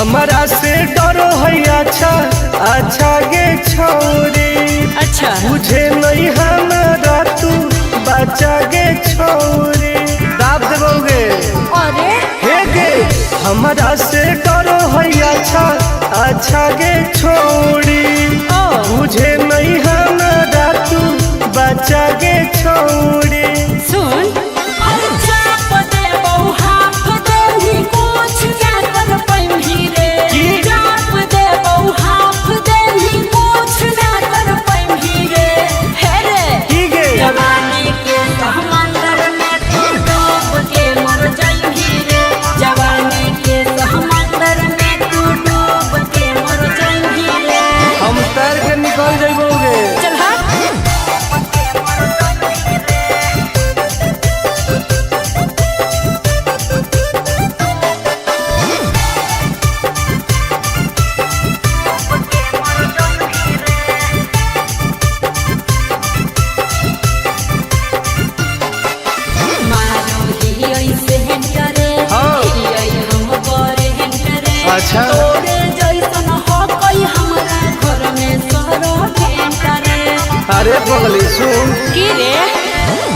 हमारा से डरो है अच्छा अच्छा गे छोरी। अच्छा मुझे नहीं हमारा तू बचा गे छोरी। दाब देवोगे अरे हे गे हमारा से डरो है अच्छा अच्छा गे छोरी। मुझे नहीं हमारा तू बचा गे छोरी। सुन निकल जाइबोगे। चल अच्छा अरे पगली सुन की रे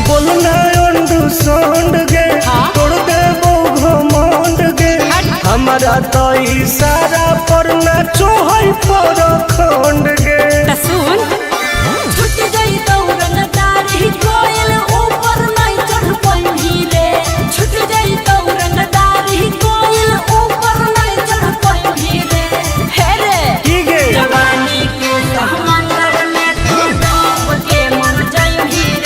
बोलना अंडू सोंड गे तोड़ दे वो घमंड गे। हमारा तो इशारा पर ना चोहई पर खंड गे। सुन छुट गई दौरन दारी कोयल ऊपर नहीं चढ़ पाई रे। छुट गई दौरन दारी कोयल ऊपर नहीं चढ़ पाई रे। हे रे की गे जवानी के समंदर में तू डूब के मर जाई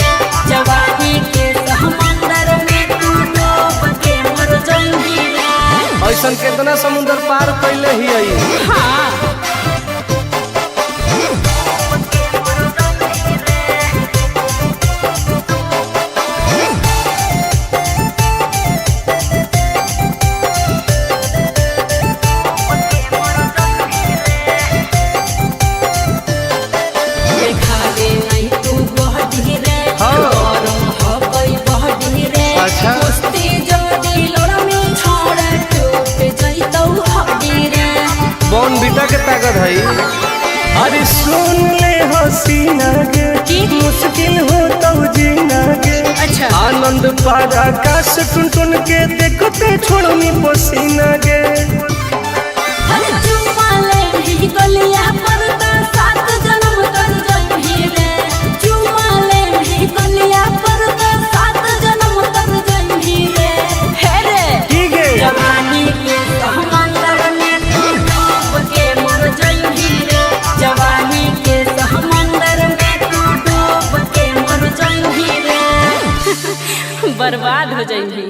रे। जवानी के समंदर में तू डूब के मर जाई रे। ऐसा कितना समुद्र पार कैले ही आई। हाँ अच्छा बॉन बीटा के ताकत है। अरे सुन ले हसीना गे मुश्किल हो तो जीना गे। अच्छा आनंद पार आकाश टुन टुन के देखते छोड़नी पसीना गे। बर्बाद हो जाएंगी।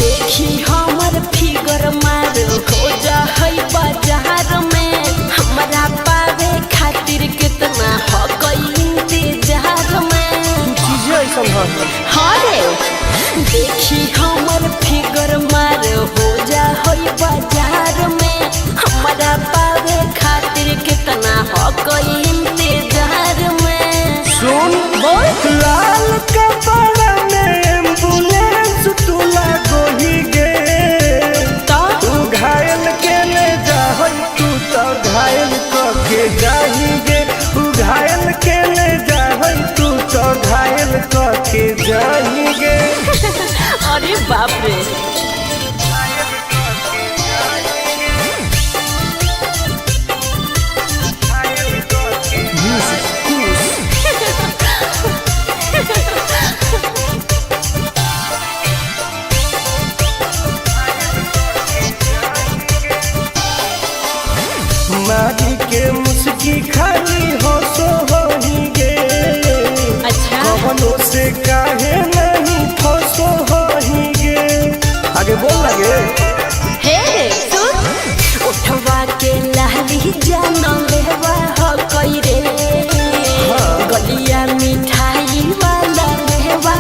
देखी हमर फिगर मार हो जा है बाजार में। हमरा पावे खातिर कितना हो गई इंतजार में। हाँ रे देखी हमर फिगर मार हो जा है बाजार में। हमरा पावे खातिर कितना हो गई इंतजार में। सुन बोल लाल कपड़ा में एम्बुलेंस तू लागो ही गे। तू घायल के ले जा तू तो घायल के जाही गे। तू घायल के ले जा तू तो घायल के जाही गे। अरे बाप रे मारी के मुस्की खाली हो सो ही गे। अच्छा कवनों से काहे नहीं फसो ही गे। आगे बोल लगे हे सुन उठवा के लहली जान लेवा हो कोई रे। गलिया मिठाई वाला लेवा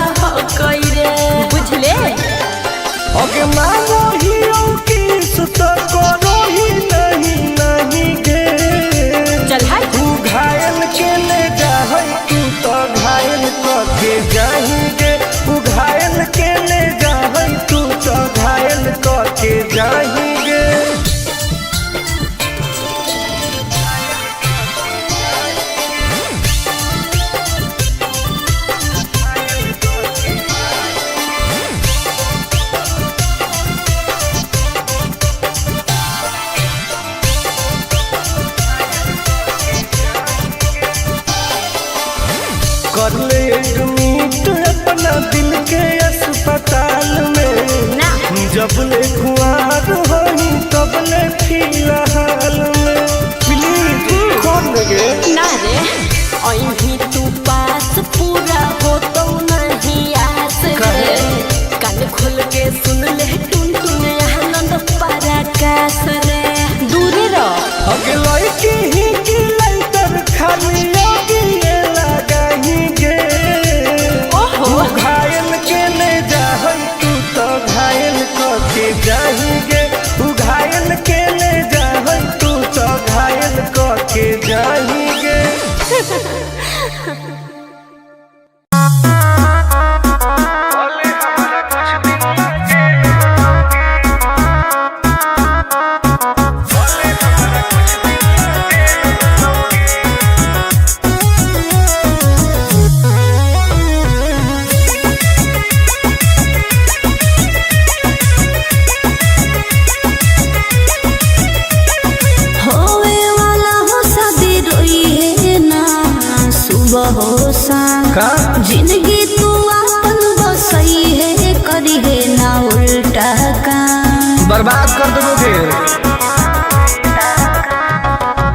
जिंदगी तू अपन बसई है करी है ना उल्टा काम बर्बाद कर दोगे।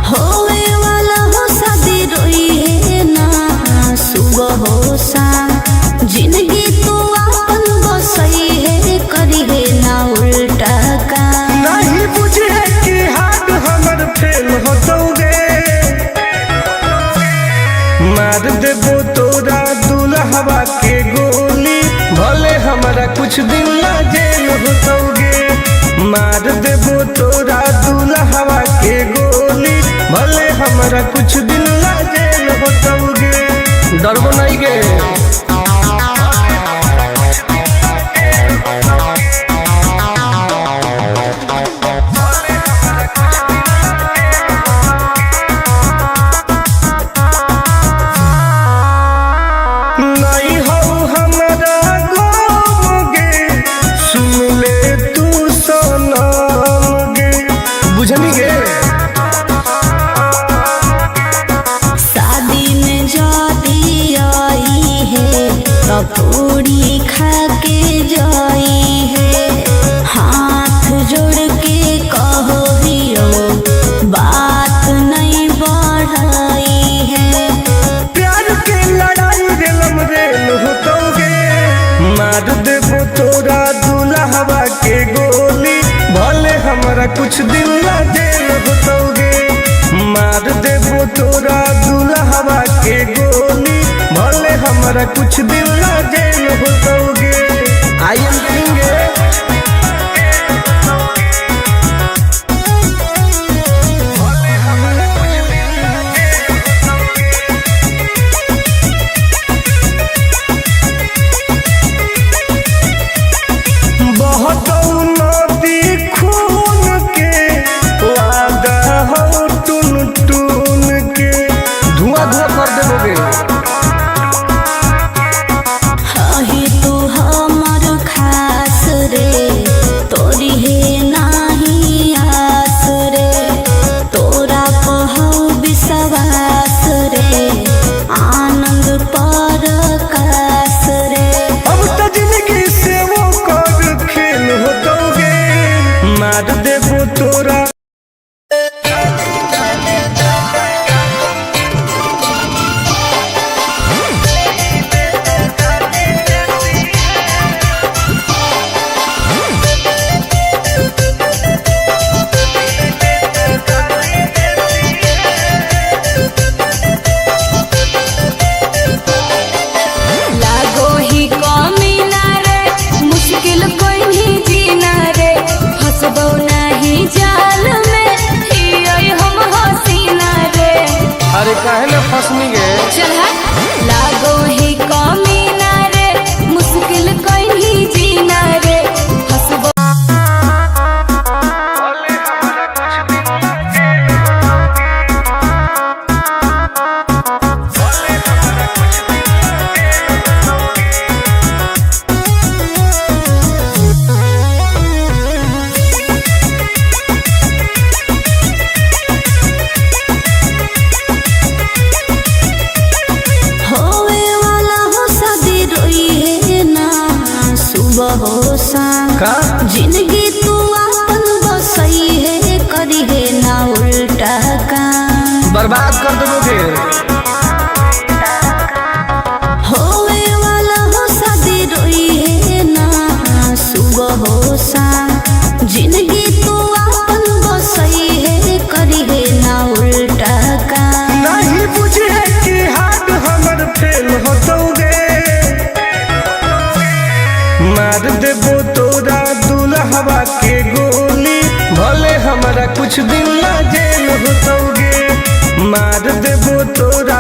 होवे वाला हो शादी रोई है ना सुबह हो शाम जिंदगी तू अपन बसई है करी है ना उल्टा काम नहीं बुझे कि हाथ हमर फेल होतोगे मार देबो तोरा दुल्हवा के गोली भले हमारा कुछ दिन ना जेल होतोगे मार देबो तोरा दुल्हवा के गोली भले हमारा कुछ दिन ना जेल होतोगे डरबो नहीं गे। पूरी खा के जाई है हाथ जोड़ के कहो हियो बात नहीं बढ़ाई है प्यार के लड़ाई रेलम रेल होतोगे मार देबो तोरा दुल्हवा के गोली भले हमारा कुछ दिन ना जेल होतोगे मार देबो तोरा दुल्हवा के गोली भले हमारा कुछ दिन ना जेल होतोगे। आई एम किंग मार देबो तोरा काहे न फसनी गे चल लागो ही कमीना रे मुश्किल कहीं जीना रे हसबो जिंदगी तू अपन बसई है करी है ना उल्टा काम बर्बाद कर दोगे। होवे वाला हो शादी रोई है ना सुबह हो शाम जिंदगी तू अपन बसई है करी है ना उल्टा काम नहीं बुझे कि हाथ हमर फेल होतोगे मार देबो तोरा दुल्हवा के गोली भले हमारा कुछ दिन ना जेल होतोगे मार देबो तोरा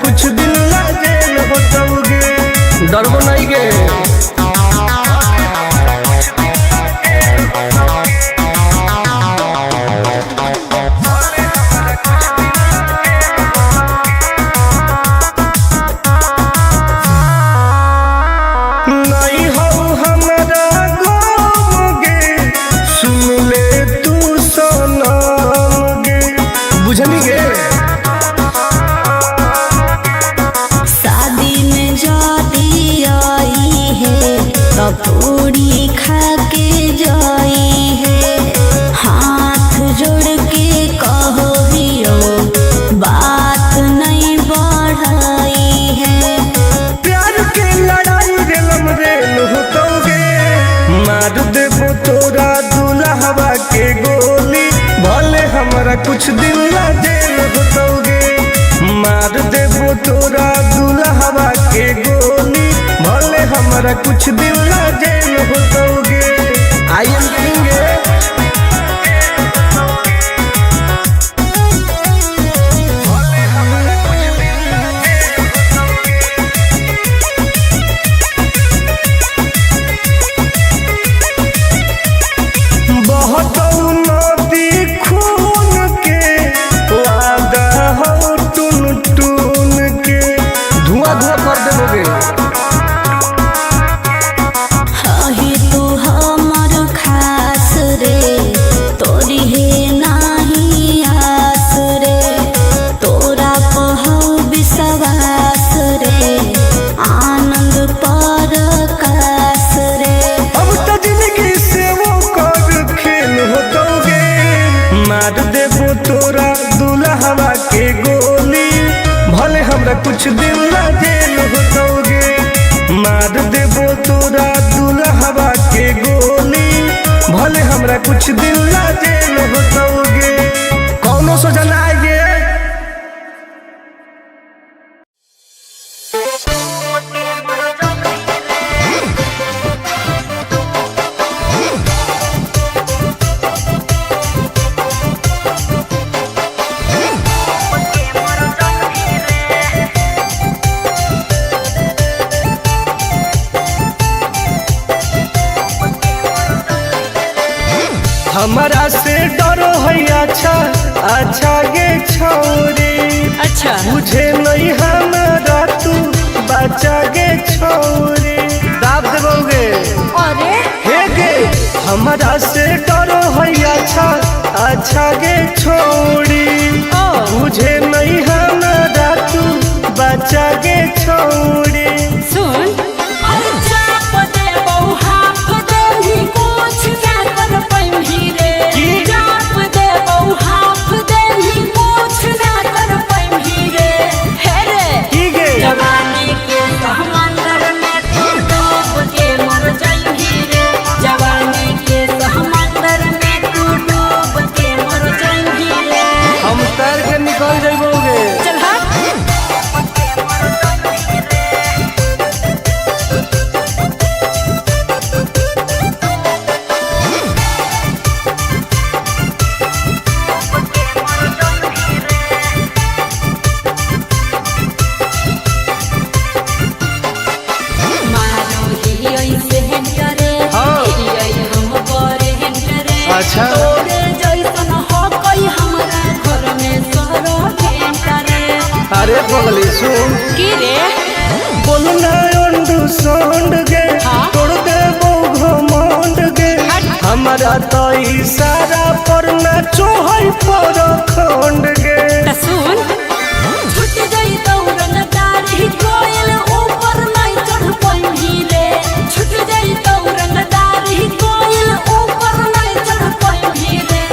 कुछ दिन ला जेल होतोगे। डरबो नहीं गे। पूरी खा के जाई है, हाथ जोड़ के कहो हियो बात नहीं बढ़ाई है। प्यार के लड़ाई रेलम रेल होतोगे। मार देबो तोरा दुल्हवा के गोली, भले हमरा कुछ दिन ला जेल होतोगे। मार देबो तोरा दुल्हवा के गोली, भले हमरा कुछ दिन ला जेल होतोगे। I am king. मार देबो तोरा दुल्हवा के गोली, भले हमरा कुछ दिन ला जेल होतोगे। मार देबो तोरा दुल्हवा के गोली, भले हमरा कुछ दिन ला जेल होतोगे। कौनो सोचा ना आएगे। हमारा से डरो है अच्छा अच्छा गे छोरी। अच्छा मुझे नहीं हमारा तू बचा गे छोरी। दाब देबोगे। अरे हे गे हमारा से डरो है अच्छा अच्छा गे छोरी। मुझे नहीं हमारा तू बचा गे छोरी। सुन निकल जाइबोगे। चल अच्छा अरे पगली सुन की रे बोलना अंडरस्टैंड गे। तोड़ देबो घमंड गे। हमारा तो इशारा पर नाचो है पर खंड गे। सुन छूट गई दौड़न दाढ़ी कोयल ऊपर नहीं चढ़ पाई रे। छूट गई दौड़न दाढ़ी कोयल ऊपर नहीं चढ़ पाई रे।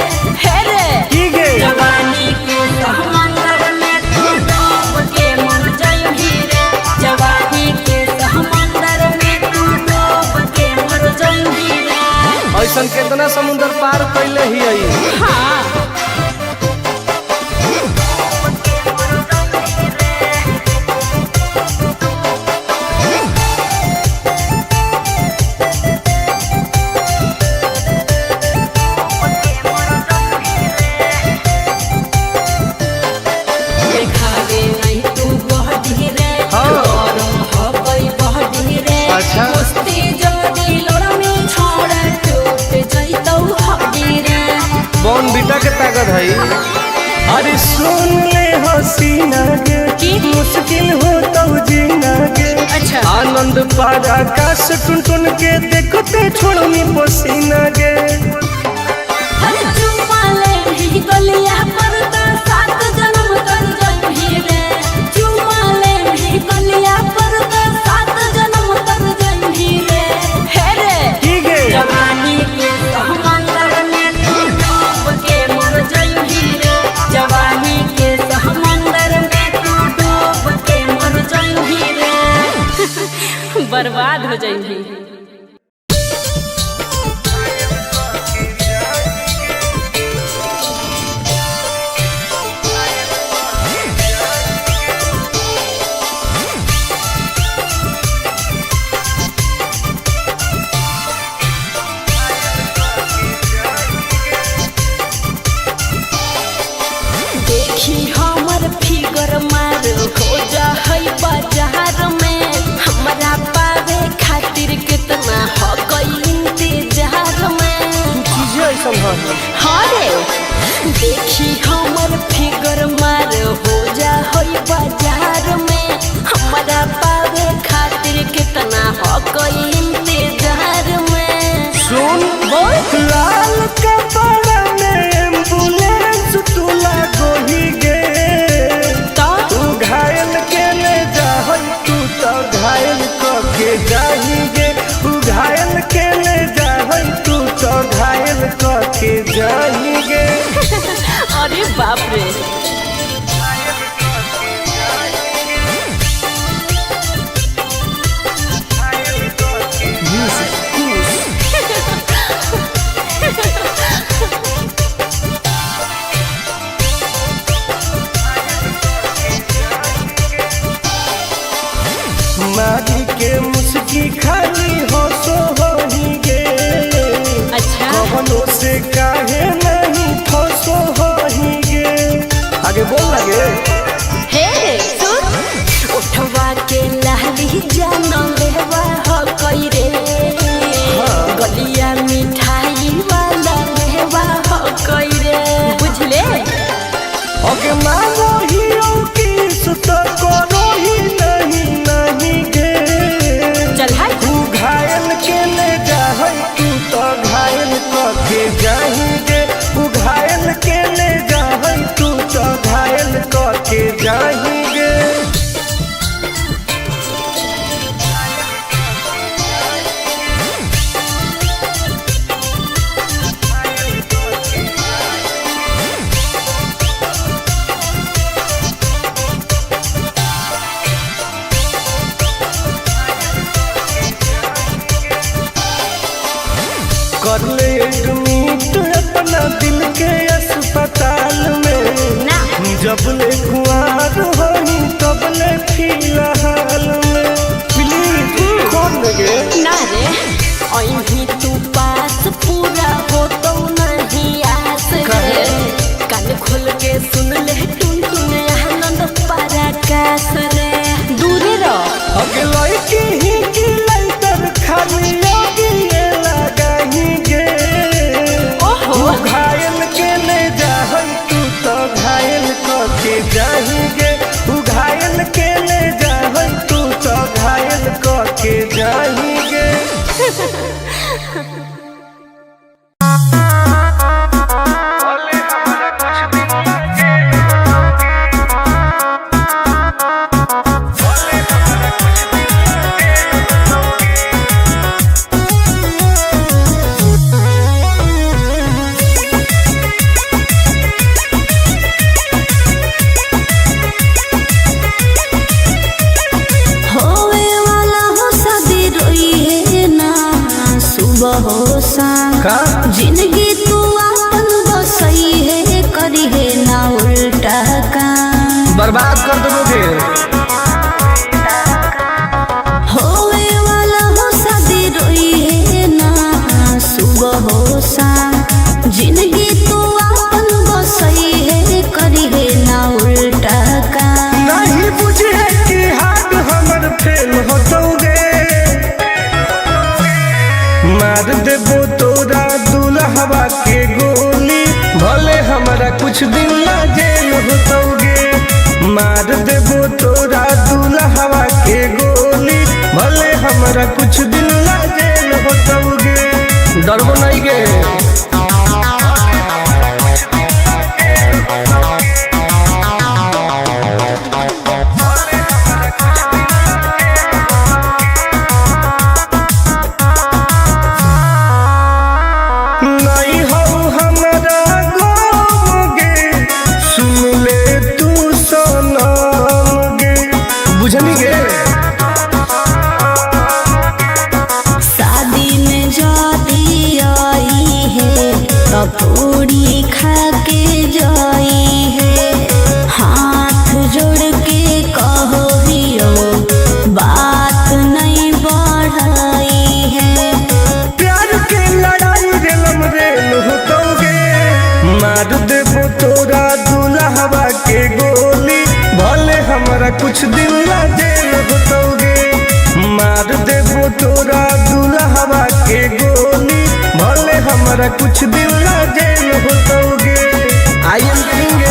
हे रे की गे जवानी के समंदर में तू डूब के मर जाई रे। जवानी के समंदर में तू डूब के मर जाई रे। ऐसन कितना समुद्र पार कैले ही आई। हाँ देखावे नहीं तू जाई। अरे सुन ले हसीना के मुश्किल हो तो जीना के। अच्छा। आनंद पार आकाश टुन टुन के देखते छोड़नी पसीना के। हर चुम्मा ले ही गलिया पर तो 7 जन्म कर जाई रे। चुम्मा ले ही गलिया पर तो 7 जन्म कर जाई रे। हे रे ठीक है। जवानी के समंदर में तू डूब के मर जाई रे। जवानी के समंदर में तू डूब के मर जाई रे। बर्बाद हो जाई। देखी हमर फिगर मार हो जा है बाजार में। हमरा पावे खातिर कितना हो गई इंतजार में। चीजें ऐसा हाँ रे देखी हमर फिगर मार हो जा है बाजार में। हमरा पावे खातिर कितना हो गई इंतजार में। सुन बोल लाल कपड़ा में एम्बुलेंस तुला गोही गे। तो तू घायल के ले जाहई तू तो घायल के जाही गे। तू घायल के ले जाहई तू तो घायल के जाही गे। अरे बाप रे मारी के मुस्की खाली हो सो होही गे। अच्छा कवनो से काहे नहीं फसो होही गे। आगे बोल लगे हे सुन उठवा के लाली जान लेवा हो कई रे। गलिया मिठाई वाला लेवा हो कई रे। बुझले ओके मानो ही की सुत करो ही नहीं गे। चल हाय तू घायल के ले जाहई तू तो घायल के जाही गे। तू घायल के ले जाहई तू तो घायल के जाही गे। कर ले एडमिट अपना दिल के अस्पताल में। ना जब ले कुआर होही तब ले फिलहाल में। प्लीज कौन लगे ना रे अहीं तू पास पूरा हो तो नहीं आस रे। कान खोल के सुन ले टुन टुन आनंद पराकाश रे। दूरे रह अगला की ही की लाइटर खाली योगी लगाही गे। ओहो तू घायल के ले जाहई तू तो घायल के जाही गे। तू घायल के ले जाहई तू तो घायल के जाही गे। होवे वाला हो शादी रोई है ना सुबह हो शाम। का जिंदगी तू अपन बसई है करी है ना उल्टा काम। बर्बाद कर दोगे। होवे वाला हो शादी रोई है ना सुबह हो शाम। जिंदगी तू अपन बसई है करी है ना उल्टा काम। नहीं बुझे कि हाथ हमर फेल हो दोगे। मार देबो तोरा दुल्हवा के गोली भले हमारा कुछ दिन ला जेल होतोगे। मार देबो तोरा दुल्हवा के गोली, भले हमरा कुछ दिन ला जेल होतोगे। डरबो नहीं गे। नहीं हो हमरा गोगे, सुन ले तू सनम गे, बुझनी गे। शादी में जाती आई है तो पूरी खा के जाई है। हाथ जोड़ के कहो हियो, बात नहीं बढ़ाई है। प्यार के लड़ाई रेलम रेल होतोगे। मार देबो तोरा दुल्हवा के गोली, भले हमरा कुछ दिन ला जेल होतोगे। मार देबो तोरा दुल्हवा के गोली, भले हमरा कुछ दिन ला जेल होतोगे। I am king.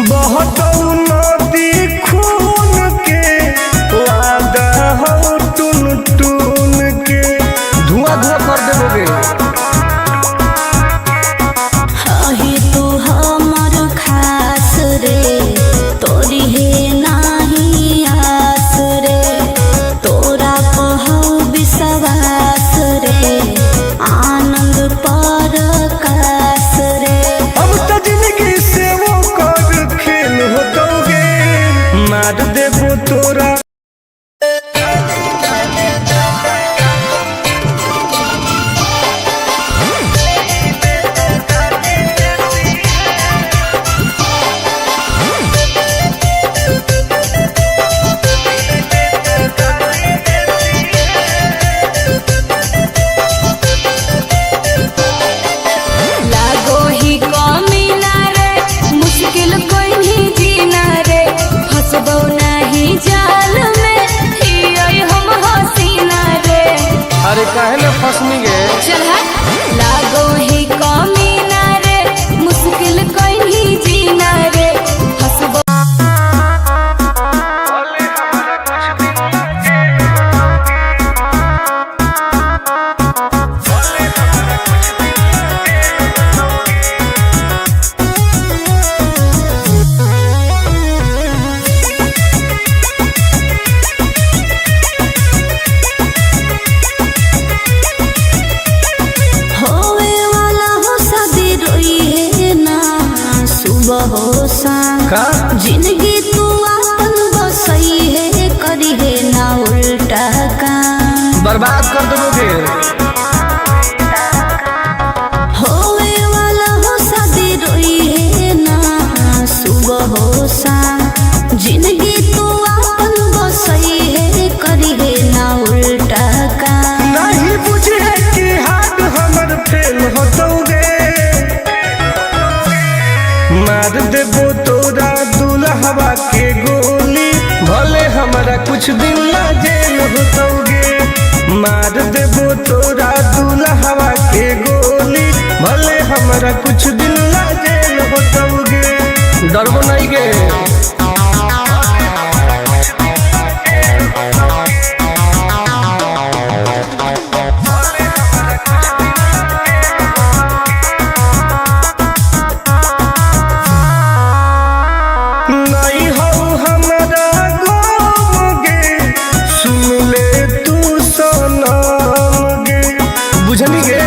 बहुत नदी खून के वादा हो टून टून के, धुआं धुआं कर देबोगे। हही तू हमर खास रे, तोरी है नाही आस रे। तोरा कहौ विश्वास रे, आनंद परकाश रे। अब तो जिंदगी से वो कर खेल होतोगे। मार देबो तोरा लागो ही कमीना रे, मुश्किल कोई नहीं जीना रे। फंसबो नहीं जाल में, हियै हम हसीना रे। अरे काहे न फसनी गे। चल हट। लागो ही कमीना रे, मुश्किल कोई नहीं जीना रे। फंसबो होवे वाला हो शादी रोई है ना, सुबह हो शाम। का जिंदगी तू अपन बसई है, करी है ना उल्टा काम। बर्बाद कर देबोगे। होवे वाला हो शादी रोई है ना, सुबह हो शाम। जिंदगी तू अपन बसई है, करी है ना उल्टा काम। नहीं बुझे कि हाथ हमर फेल होतोगे। मार देबो तोरा दुल्हवा के गोली, भले हमरा कुछ दिन ला जेल होतोगे। मार देबो तोरा दुल्हवा के गोली, भले हमरा कुछ दिन ला जेल होतोगे। डरबो नहीं गे। नहीं हो हमरा गोगे, सुन ले तू सनम गे, बुझनी गे।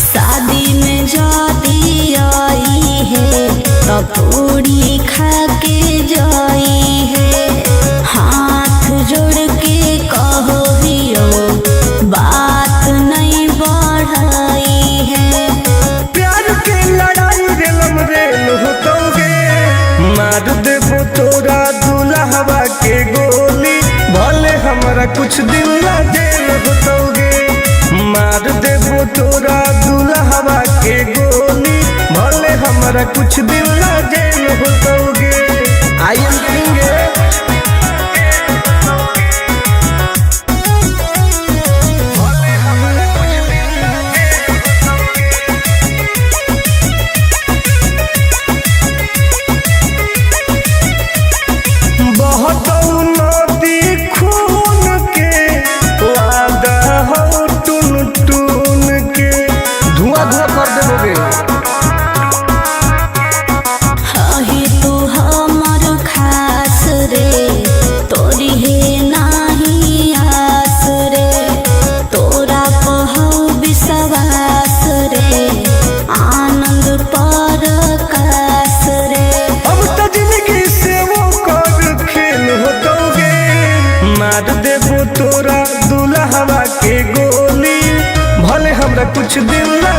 शादी में जाती आई है तो पूरी खा के जाई है। हाथ जोड़ के कहो हियो, बात नहीं बढ़ाई है। प्यार के लड़ाई रेलम रेल होतोगे। मार देबो तोरा दुल्हवा के गोली, भले हमरा कुछ दिन ला जेल होतोगे। मार देबो तोरा दुल्हवा के गोली, हमारा कुछ दिन ला जेल होतोगे। आई एम किंग बहुत नदी खून के वादा हो टून टून के धुआं धुआं कर देबोगे। हही तू हमर खास रे तोरी हे नाही आस रे तोरा कहौ विश्वास रे आनंद पर कास रे। अब तो जिंदगी से वो कर खेल होतोगे। मार देबो तोरा दुल्हवा के गोली भले हमरा कुछ दिन ला